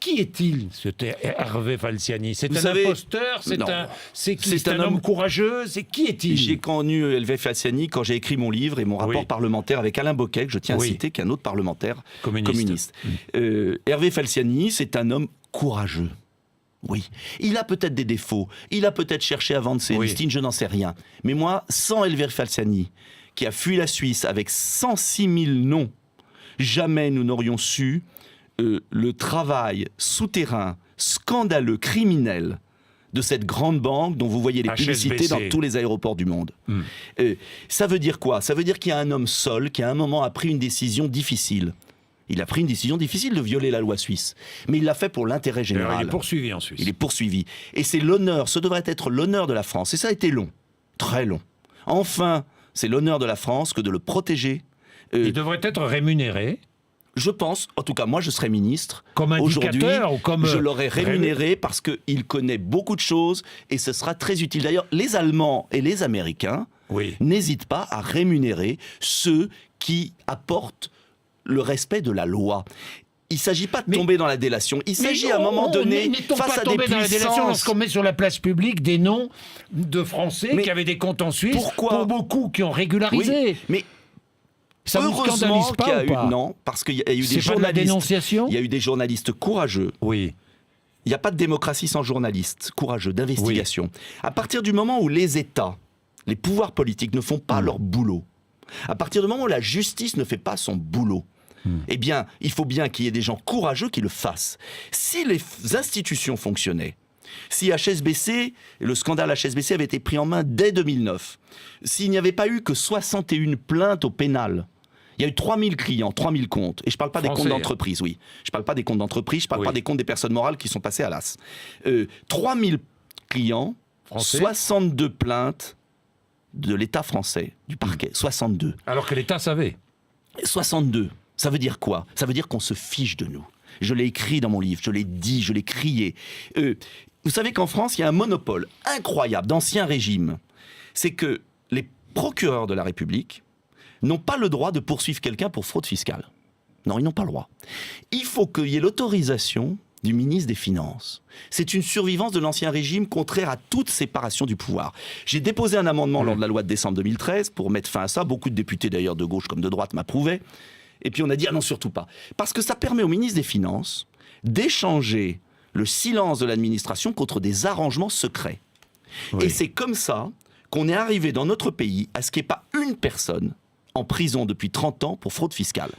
qui est-il, ce Hervé Falciani? C'est un savez, imposteur? C'est un homme courageux? Qui est-il? J'ai connu Hervé Falciani quand j'ai écrit mon livre et mon rapport parlementaire avec Alain Bocquet, que je tiens à citer, qui est un autre parlementaire communiste. Hervé Falciani, c'est un homme courageux. Oui, il a peut-être des défauts, il a peut-être cherché à vendre ses listines, je n'en sais rien. Mais moi, sans Hervé Falciani, qui a fui la Suisse avec 106 000 noms, jamais nous n'aurions su le travail souterrain, scandaleux, criminel de cette grande banque dont vous voyez les publicités dans tous les aéroports du monde. Ça veut dire quoi? Ça veut dire qu'il y a un homme seul qui à un moment a pris une décision difficile. Il a pris une décision difficile de violer la loi suisse. Mais il l'a fait pour l'intérêt général. Alors, il est poursuivi en Suisse. Il est poursuivi. Et c'est l'honneur, ce devrait être l'honneur de la France. Et ça a été long, très long. Enfin, c'est l'honneur de la France que de le protéger. Il devrait être rémunéré. Je pense, en tout cas moi je serais ministre. Comme indicateur ou comme... Je l'aurais rémunéré parce qu'il connaît beaucoup de choses et ce sera très utile. D'ailleurs, les Allemands et les Américains n'hésitent pas à rémunérer ceux qui apportent le respect de la loi. Il ne s'agit pas de tomber dans la délation. Il s'agit à un moment donné, face à des puissances... Lorsqu'on met sur la place publique des noms de Français qui avaient des comptes en Suisse, pour beaucoup qui ont régularisé. Mais ça ne scandalise pas ou pas? Non, parce qu'il y a eu des journalistes... C'est pas de la dénonciation? Il y a eu des journalistes courageux. Oui. Il n'y a pas de démocratie sans journalistes courageux, d'investigation. À partir du moment où les États, les pouvoirs politiques ne font pas leur boulot, à partir du moment où la justice ne fait pas son boulot, eh bien, il faut bien qu'il y ait des gens courageux qui le fassent. Si les institutions fonctionnaient, si HSBC, le scandale HSBC avait été pris en main dès 2009, s'il n'y avait pas eu que 61 plaintes au pénal, il y a eu 3000 clients, 3000 comptes, et je ne parle pas des comptes d'entreprise, je ne parle pas des comptes d'entreprise, je ne parle pas des comptes des personnes morales qui sont passées à l'as. 3000 clients, 62 plaintes de l'État français, du parquet, 62. Alors que l'État savait. 62. Ça veut dire quoi? Ça veut dire qu'on se fiche de nous. Je l'ai écrit dans mon livre, je l'ai dit, je l'ai crié. Vous savez qu'en France, il y a un monopole incroyable d'ancien régime. C'est que les procureurs de la République n'ont pas le droit de poursuivre quelqu'un pour fraude fiscale. Non, ils n'ont pas le droit. Il faut qu'il y ait l'autorisation du ministre des Finances. C'est une survivance de l'ancien régime contraire à toute séparation du pouvoir. J'ai déposé un amendement lors de la loi de décembre 2013 pour mettre fin à ça. Beaucoup de députés d'ailleurs de gauche comme de droite m'approuvaient. Et puis on a dit, ah non, surtout pas. Parce que ça permet au ministre des Finances d'échanger le silence de l'administration contre des arrangements secrets. Et c'est comme ça qu'on est arrivé dans notre pays à ce qu'il n'y ait pas une personne en prison depuis 30 ans pour fraude fiscale.